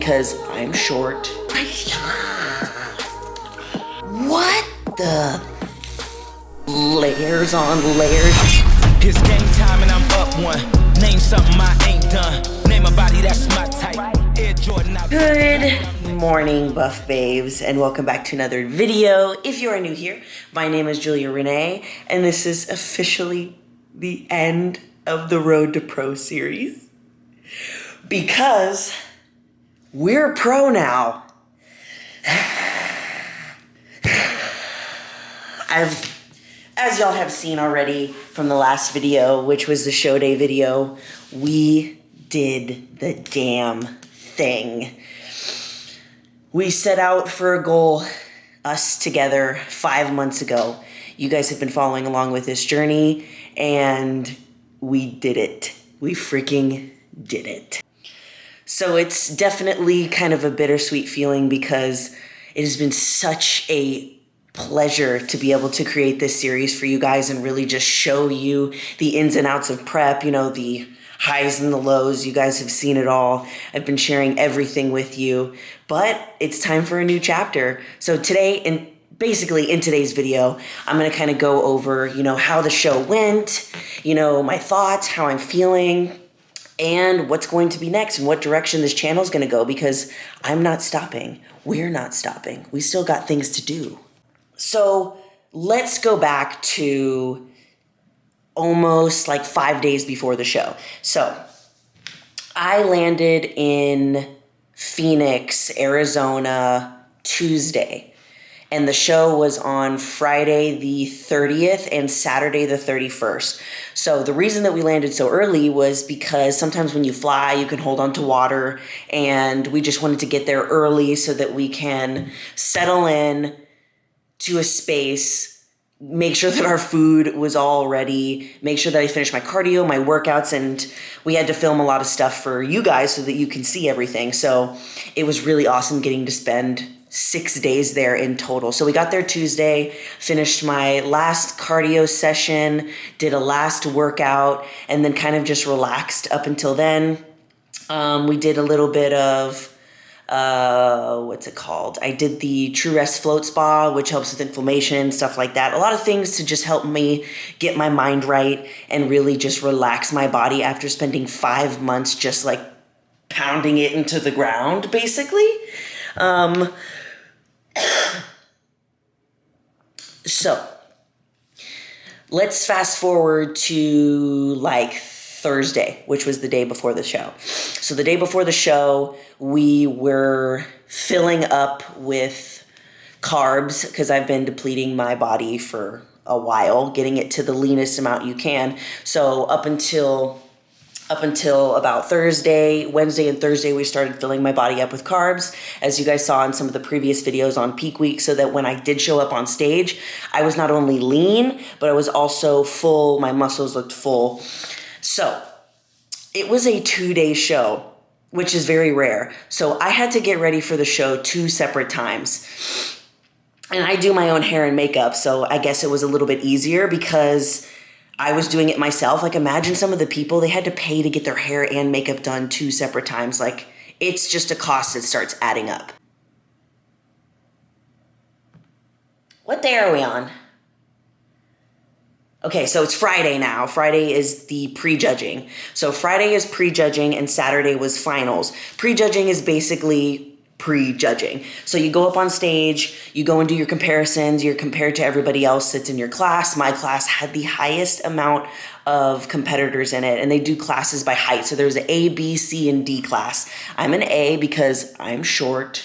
because I'm short. What the? Layers on layers. It's game time and I'm up one. Name something I ain't done. Name a body that's my type. Air Jordan. Good morning, buff babes, and welcome back to another video. If you are new here, my name is Rene, and this is officially the end of the Road to Pro series. Because we're pro now. As y'all have seen already from the last video, which was the show day video, we did the damn thing. We set out for a goal, us together, 5 months ago. You guys have been following along with this journey, and we did it. We freaking did it. So it's definitely kind of a bittersweet feeling because it has been such a pleasure to be able to create this series for you guys and really just show you the ins and outs of prep, you know, the highs and the lows. You guys have seen it all. I've been sharing everything with you, but it's time for a new chapter. So today, and basically in today's video, I'm going to kind of go over, you know, how the show went, you know, my thoughts, how I'm feeling, and what's going to be next and what direction this channel is going to go, because I'm not stopping. We're not stopping. We still got things to do. So let's go back to almost like 5 days before the show. So I landed in Phoenix, Arizona, Tuesday. And the show was on Friday the 30th and Saturday the 31st. So the reason that we landed so early was because sometimes when you fly, you can hold on to water. And we just wanted to get there early so that we can settle in to a space, make sure that our food was all ready, make sure that I finished my cardio, my workouts, and we had to film a lot of stuff for you guys so that you can see everything. So it was really awesome getting to spend 6 days there in total. So we got there Tuesday, finished my last cardio session, did a last workout, and then kind of just relaxed up until then. We did a little bit of what's it called? I did the True Rest Float Spa, which helps with inflammation, stuff like that. A lot of things to just help me get my mind right and really just relax my body after spending 5 months just like pounding it into the ground, basically. So let's fast forward to like Thursday, which was the day before the show. So the day before the show, we were filling up with carbs because I've been depleting my body for a while, getting it to the leanest amount you can. So up until about Wednesday and Thursday, we started filling my body up with carbs, as you guys saw in some of the previous videos on peak week, so that when I did show up on stage, I was not only lean, but I was also full. My muscles looked full. So it was a 2-day show, which is very rare. So I had to get ready for the show 2 separate times. And I do my own hair and makeup, so I guess it was a little bit easier because I was doing it myself. Like, imagine some of the people, they had to pay to get their hair and makeup done 2 separate times. Like, it's just a cost that starts adding up. What day are we on? Okay, so it's Friday now. Friday is the prejudging. So Friday is prejudging and Saturday was finals. Prejudging is basically prejudging. So you go up on stage, you go and do your comparisons, you're compared to everybody else that's in your class. My class had the highest amount of competitors in it, and they do classes by height. So there's an A, B, C, and D class. I'm an A because I'm short.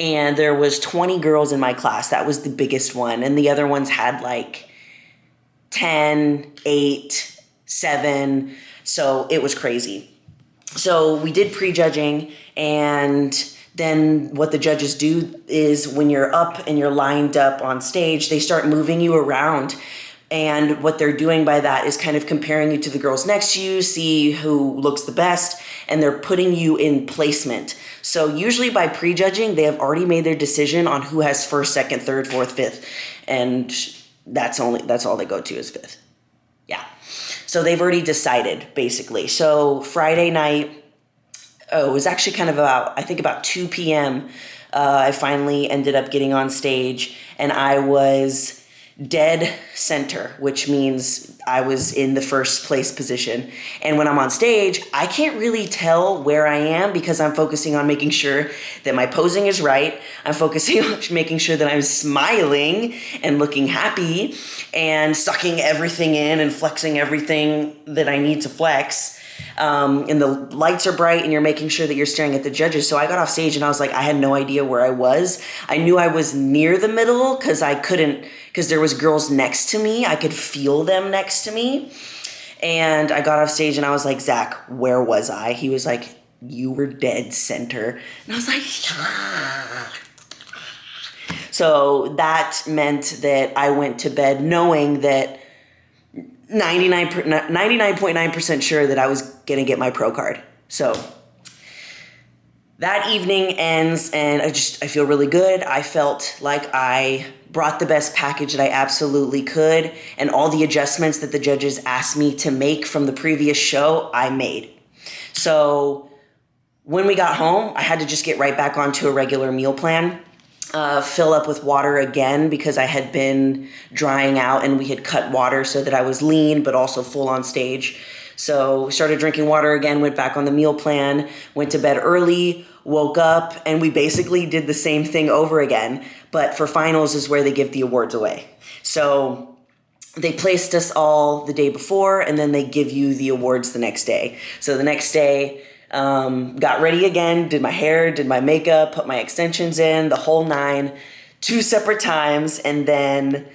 And there was 20 girls in my class. That was the biggest one. And the other ones had like 10, 8, 7. So it was crazy. So we did prejudging, and then what the judges do is when you're up and you're lined up on stage, they start moving you around. And what they're doing by that is kind of comparing you to the girls next to you, see who looks the best, and they're putting you in placement. So usually by prejudging, they have already made their decision on who has first, second, third, fourth, fifth. And that's all they go to is fifth. Yeah. So they've already decided, basically. So Friday night, it was actually kind of about 2 p.m. I finally ended up getting on stage, and I was dead center, which means I was in the first place position. And when I'm on stage, I can't really tell where I am because I'm focusing on making sure that my posing is right. I'm focusing on making sure that I'm smiling and looking happy and sucking everything in and flexing everything that I need to flex. And the lights are bright and you're making sure that you're staring at the judges. So I got off stage and I was like, I had no idea where I was. I knew I was near the middle because there was girls next to me. I could feel them next to me. And I got off stage and I was like, Zach, where was I? He was like, you were dead center. And I was like, yeah. So that meant that I went to bed knowing that 99.9% sure that I was going to get my pro card. So that evening ends and I feel really good. I felt like I brought the best package that I absolutely could, and all the adjustments that the judges asked me to make from the previous show, I made. So when we got home, I had to just get right back onto a regular meal plan. Fill up with water again because I had been drying out and we had cut water so that I was lean but also full on stage. So started drinking water again, went back on the meal plan, went to bed early, woke up, and we basically did the same thing over again. But for finals is where they give the awards away. So they placed us all the day before and then they give you the awards the next day. So the next day, got ready again, did my hair, did my makeup, put my extensions in, the whole 9, 2 separate times, and then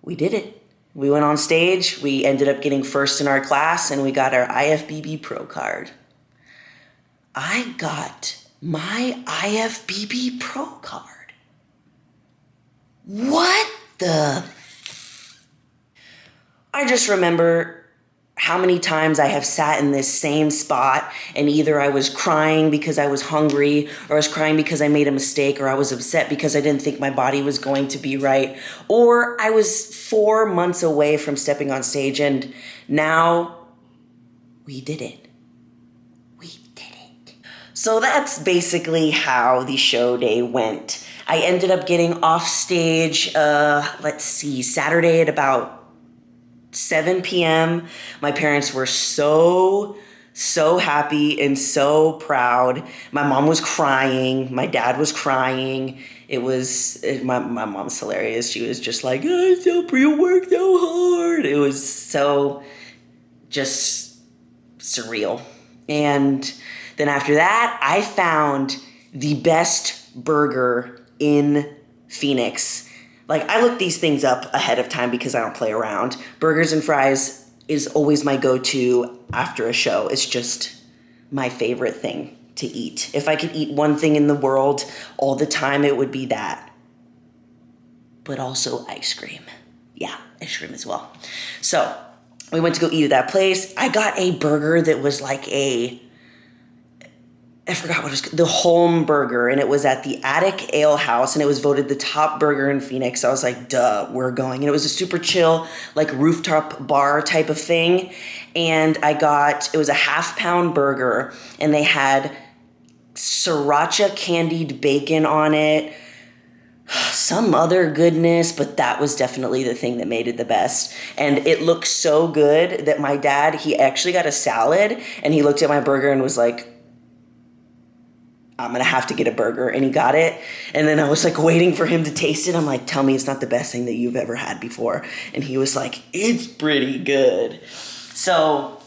we did it. We went on stage, we ended up getting first in our class, and we got our IFBB Pro card. I got my IFBB Pro card. What the? I just remember how many times I have sat in this same spot and either I was crying because I was hungry, or I was crying because I made a mistake, or I was upset because I didn't think my body was going to be right, or I was 4 months away from stepping on stage, and now we did it. We did it. So that's basically how the show day went. I ended up getting off stage, Saturday at about 7 p.m. My parents were so happy and so proud. My mom was crying. My dad was crying. My mom's hilarious. She was just like, oh, you worked so hard. It was so just surreal. And then after that, I found the best burger in Phoenix. Like, I look these things up ahead of time because I don't play around. Burgers and fries is always my go-to after a show. It's just my favorite thing to eat. If I could eat one thing in the world all the time, it would be that. But also ice cream. Yeah, ice cream as well. So we went to go eat at that place. I got a burger that was like I forgot what it was, the home burger, and it was at the Attic Ale House, and it was voted the top burger in Phoenix. So I was like, duh, we're going. And it was a super chill, like rooftop bar type of thing. And it was a half-pound burger, and they had sriracha candied bacon on it, some other goodness, but that was definitely the thing that made it the best. And it looked so good that my dad, he actually got a salad, and he looked at my burger and was like, I'm going to have to get a burger. And he got it. And then I was like waiting for him to taste it. I'm like, tell me it's not the best thing that you've ever had before. And he was like, it's pretty good. So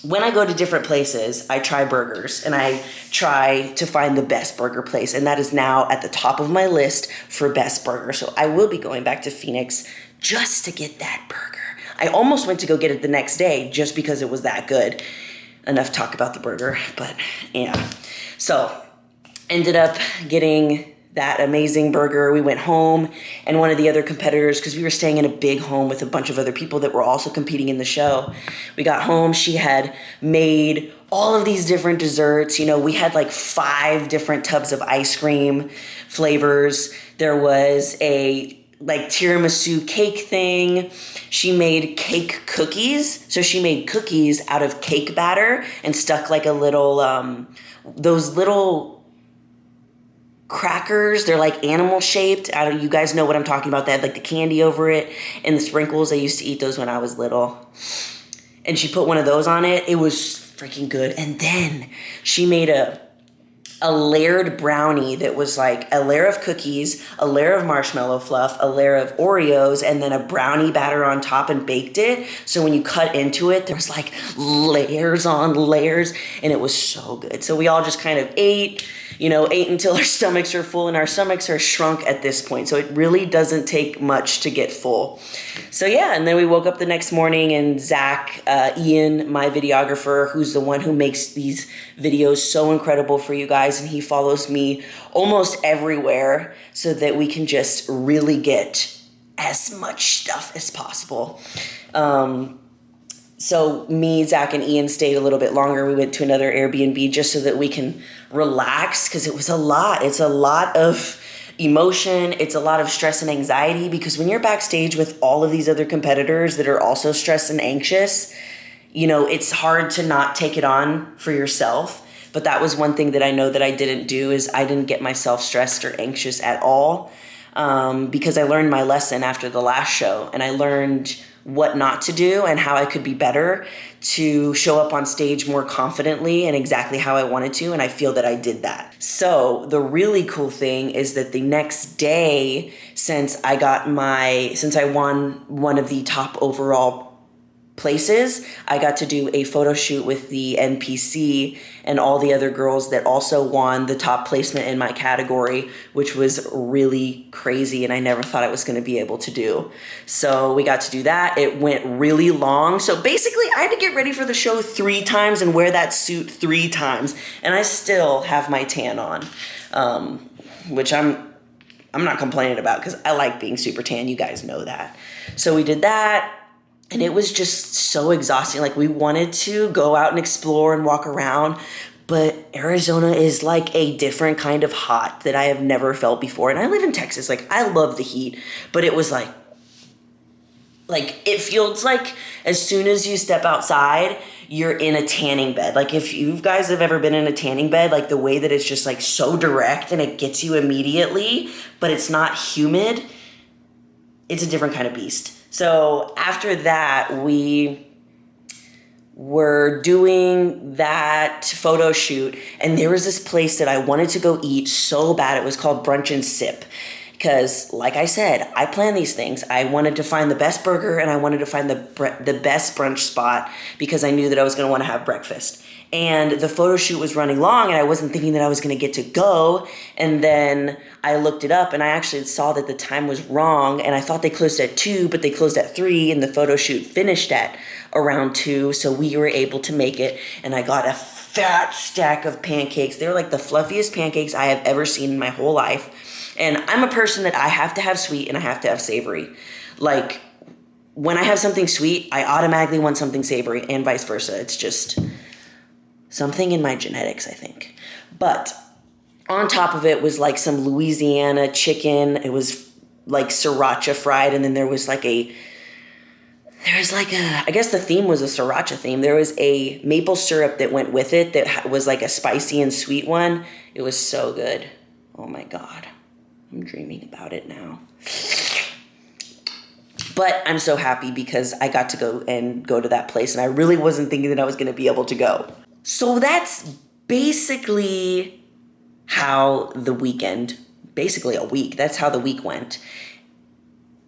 when I go to different places, I try burgers and I try to find the best burger place. And that is now at the top of my list for best burger. So I will be going back to Phoenix just to get that burger. I almost went to go get it the next day just because it was that good. Enough talk about the burger, but yeah. So ended up getting that amazing burger. We went home, and one of the other competitors, because we were staying in a big home with a bunch of other people that were also competing in the show. We got home, she had made all of these different desserts. You know, we had like 5 different tubs of ice cream flavors. There was a like tiramisu cake thing. She made cake cookies. So she made cookies out of cake batter and stuck like a little, those little crackers. They're like animal shaped. You guys know what I'm talking about. They had like the candy over it and the sprinkles. I used to eat those when I was little. And she put one of those on it. It was freaking good. And then she made a layered brownie that was like a layer of cookies, a layer of marshmallow fluff, a layer of Oreos, and then a brownie batter on top, and baked it. So when you cut into it, there was like layers on layers, and it was so good. So we all just kind of ate until our stomachs are full, and our stomachs are shrunk at this point. So it really doesn't take much to get full. So yeah, and then we woke up the next morning, and Zach, Ian, my videographer, who's the one who makes these videos so incredible for you guys, and he follows me almost everywhere so that we can just really get as much stuff as possible. So me, Zach, and Ian stayed a little bit longer. We went to another Airbnb just so that we can relax, because it was a lot. It's a lot of emotion. It's a lot of stress and anxiety, because when you're backstage with all of these other competitors that are also stressed and anxious, it's hard to not take it on for yourself. But that was one thing that I know that I didn't do, is I didn't get myself stressed or anxious at all, because I learned my lesson after the last show, and I learned what not to do and how I could be better to show up on stage more confidently and exactly how I wanted to. And I feel that I did that. So the really cool thing is that the next day, since I won one of the top overall places, I got to do a photo shoot with the NPC and all the other girls that also won the top placement in my category, which was really crazy, and I never thought I was going to be able to do. So we got to do that. It went really long. So basically I had to get ready for the show 3 times and wear that suit 3 times, and I still have my tan on, which I'm not complaining about, because I like being super tan. You guys know that. So we did that. And it was just so exhausting. Like, we wanted to go out and explore and walk around, but Arizona is like a different kind of hot that I have never felt before. And I live in Texas. Like, I love the heat, but it was like it feels like as soon as you step outside, you're in a tanning bed. Like, if you guys have ever been in a tanning bed, like the way that it's just like so direct and it gets you immediately, but it's not humid, it's a different kind of beast. So after that, we were doing that photo shoot, and there was this place that I wanted to go eat so bad. It was called Brunch and Sip, because like I said, I plan these things. I wanted to find the best burger, and I wanted to find the best brunch spot, because I knew that I was going to want to have breakfast. And the photo shoot was running long, and I wasn't thinking that I was going to get to go. And then I looked it up, and I actually saw that the time was wrong, and I thought they closed at 2, but they closed at 3, and the photo shoot finished at around 2, so we were able to make it. And I got a fat stack of pancakes. They were like the fluffiest pancakes I have ever seen in my whole life. And I'm a person that I have to have sweet and I have to have savory. Like, when I have something sweet, I automatically want something savory, and vice versa. It's just something in my genetics, I think. But on top of it was like some Louisiana chicken. It was like sriracha fried, and then there was like I guess the theme was a sriracha theme. There was a maple syrup that went with it that was like a spicy and sweet one. It was so good. Oh my God. I'm dreaming about it now. But I'm so happy because I got to go to that place, and I really wasn't thinking that I was going to be able to go. So that's basically how the weekend, basically a week, that's how the week went.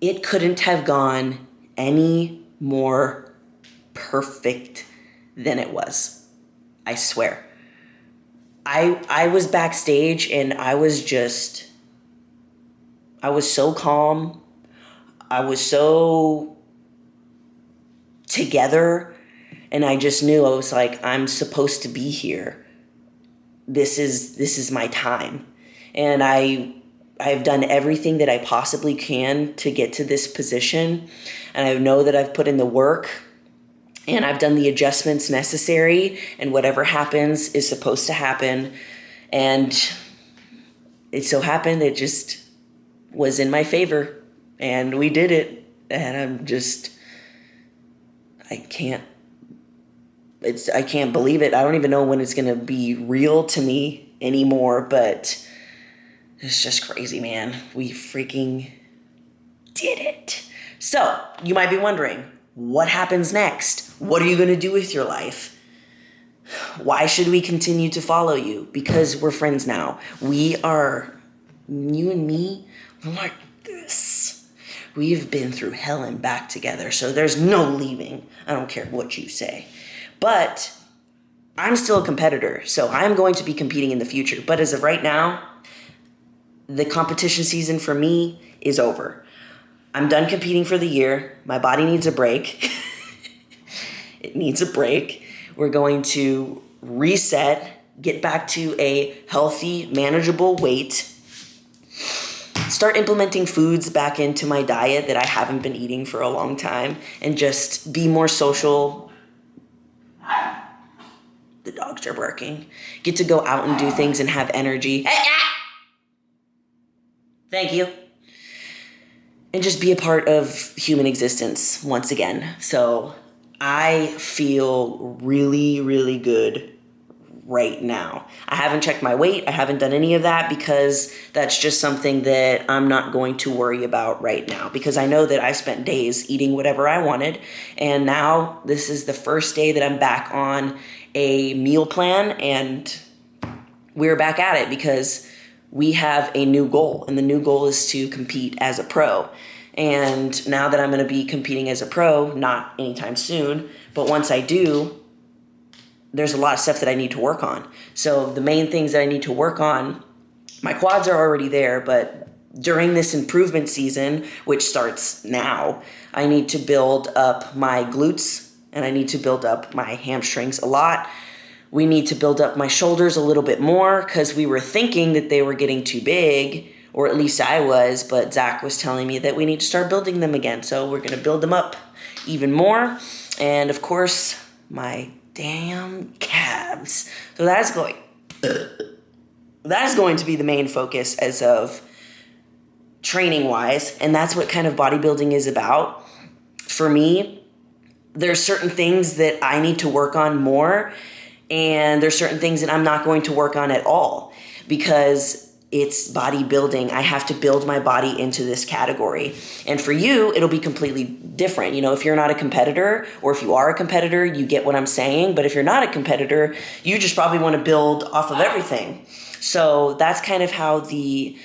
It couldn't have gone any more perfect than it was. I swear. I was backstage, and I was so calm. I was so together, and I just knew, I was like, I'm supposed to be here. This is my time. And I've done everything that I possibly can to get to this position. And I know that I've put in the work, and I've done the adjustments necessary, and whatever happens is supposed to happen. And it so happened it just was in my favor. And we did it. And I can't believe it. I don't even know when it's going to be real to me anymore, but it's just crazy, man. We freaking did it. So you might be wondering, what happens next? What are you going to do with your life? Why should we continue to follow you? Because we're friends now. You and me, we're like this. We've been through hell and back together, so there's no leaving. I don't care what you say. But I'm still a competitor, so I'm going to be competing in the future. But as of right now, the competition season for me is over. I'm done competing for the year. My body needs a break. It needs a break. We're going to reset, get back to a healthy, manageable weight, start implementing foods back into my diet that I haven't been eating for a long time, and just be more social. The dogs are barking. Get to go out and do things and have energy. Thank you. And just be a part of human existence once again. So I feel really, really good right now. I haven't checked my weight. I haven't done any of that because that's just something that I'm not going to worry about right now, because I know that I spent days eating whatever I wanted. And now this is the first day that I'm back on a meal plan, and we're back at it because we have a new goal, and the new goal is to compete as a pro. And now that I'm going to be competing as a pro, not anytime soon, but once I do, there's a lot of stuff that I need to work on. So the main things that I need to work on, my quads are already there, but during this improvement season, which starts now, I need to build up my glutes and I need to build up my hamstrings a lot. We need to build up my shoulders a little bit more because we were thinking that they were getting too big, or at least I was, but Zach was telling me that we need to start building them again. So we're going to build them up even more. And of course, my damn calves. So that's going to be the main focus as of training wise. And that's what kind of bodybuilding is about. For me, there's certain things that I need to work on more, and there's certain things that I'm not going to work on at all because it's bodybuilding. I have to build my body into this category. And for you, it'll be completely different. You know, if you're not a competitor, or if you are a competitor, you get what I'm saying. But if you're not a competitor, you just probably want to build off of everything. So that's kind of how the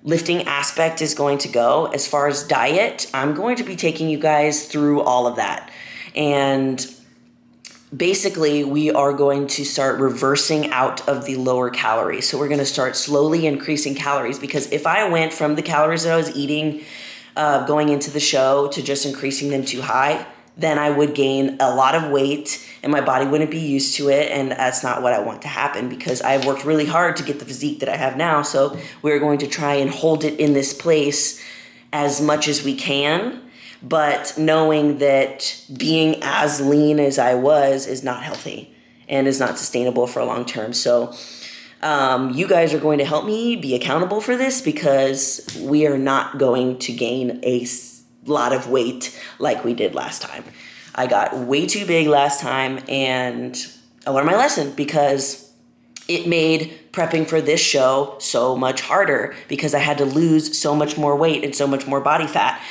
lifting aspect is going to go. As far as diet, I'm going to be taking you guys through all of that. And basically, we are going to start reversing out of the lower calories. So we're going to start slowly increasing calories, because if I went from the calories that I was eating going into the show to just increasing them too high, then I would gain a lot of weight and my body wouldn't be used to it. And that's not what I want to happen, because I've worked really hard to get the physique that I have now. So we're going to try and hold it in this place as much as we can, but knowing that being as lean as I was is not healthy and is not sustainable for a long term. So you guys are going to help me be accountable for this, because we are not going to gain a lot of weight like we did last time. I got way too big last time, and I learned my lesson, because it made prepping for this show so much harder, because I had to lose so much more weight and so much more body fat.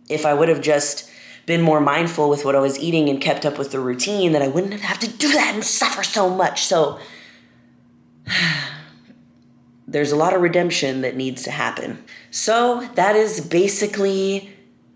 If I would have just been more mindful with what I was eating and kept up with the routine, then I wouldn't have to do that and suffer so much. So there's a lot of redemption that needs to happen. So that is basically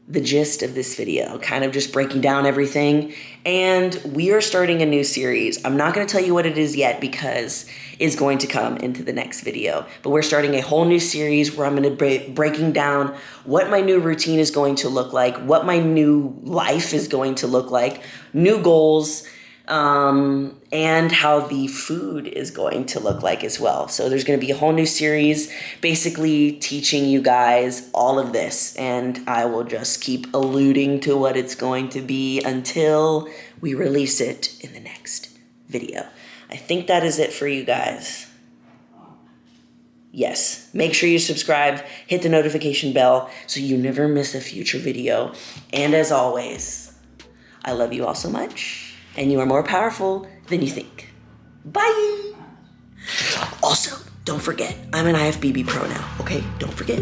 the gist of this video, kind of just breaking down everything. And we are starting a new series. I'm not going to tell you what it is yet, because it's going to come into the next video. But we're starting a whole new series where I'm going to be breaking down what my new routine is going to look like, what my new life is going to look like, new goals, and how the food is going to look like as well. So there's going to be a whole new series basically teaching you guys all of this, and I will just keep alluding to what it's going to be until we release it in the next video. I think that is it for you guys. Yes, make sure you subscribe, hit the notification bell so you never miss a future video. And as always, I love you all so much, and you are more powerful than you think. Bye! Also, don't forget, I'm an IFBB pro now, okay? Don't forget.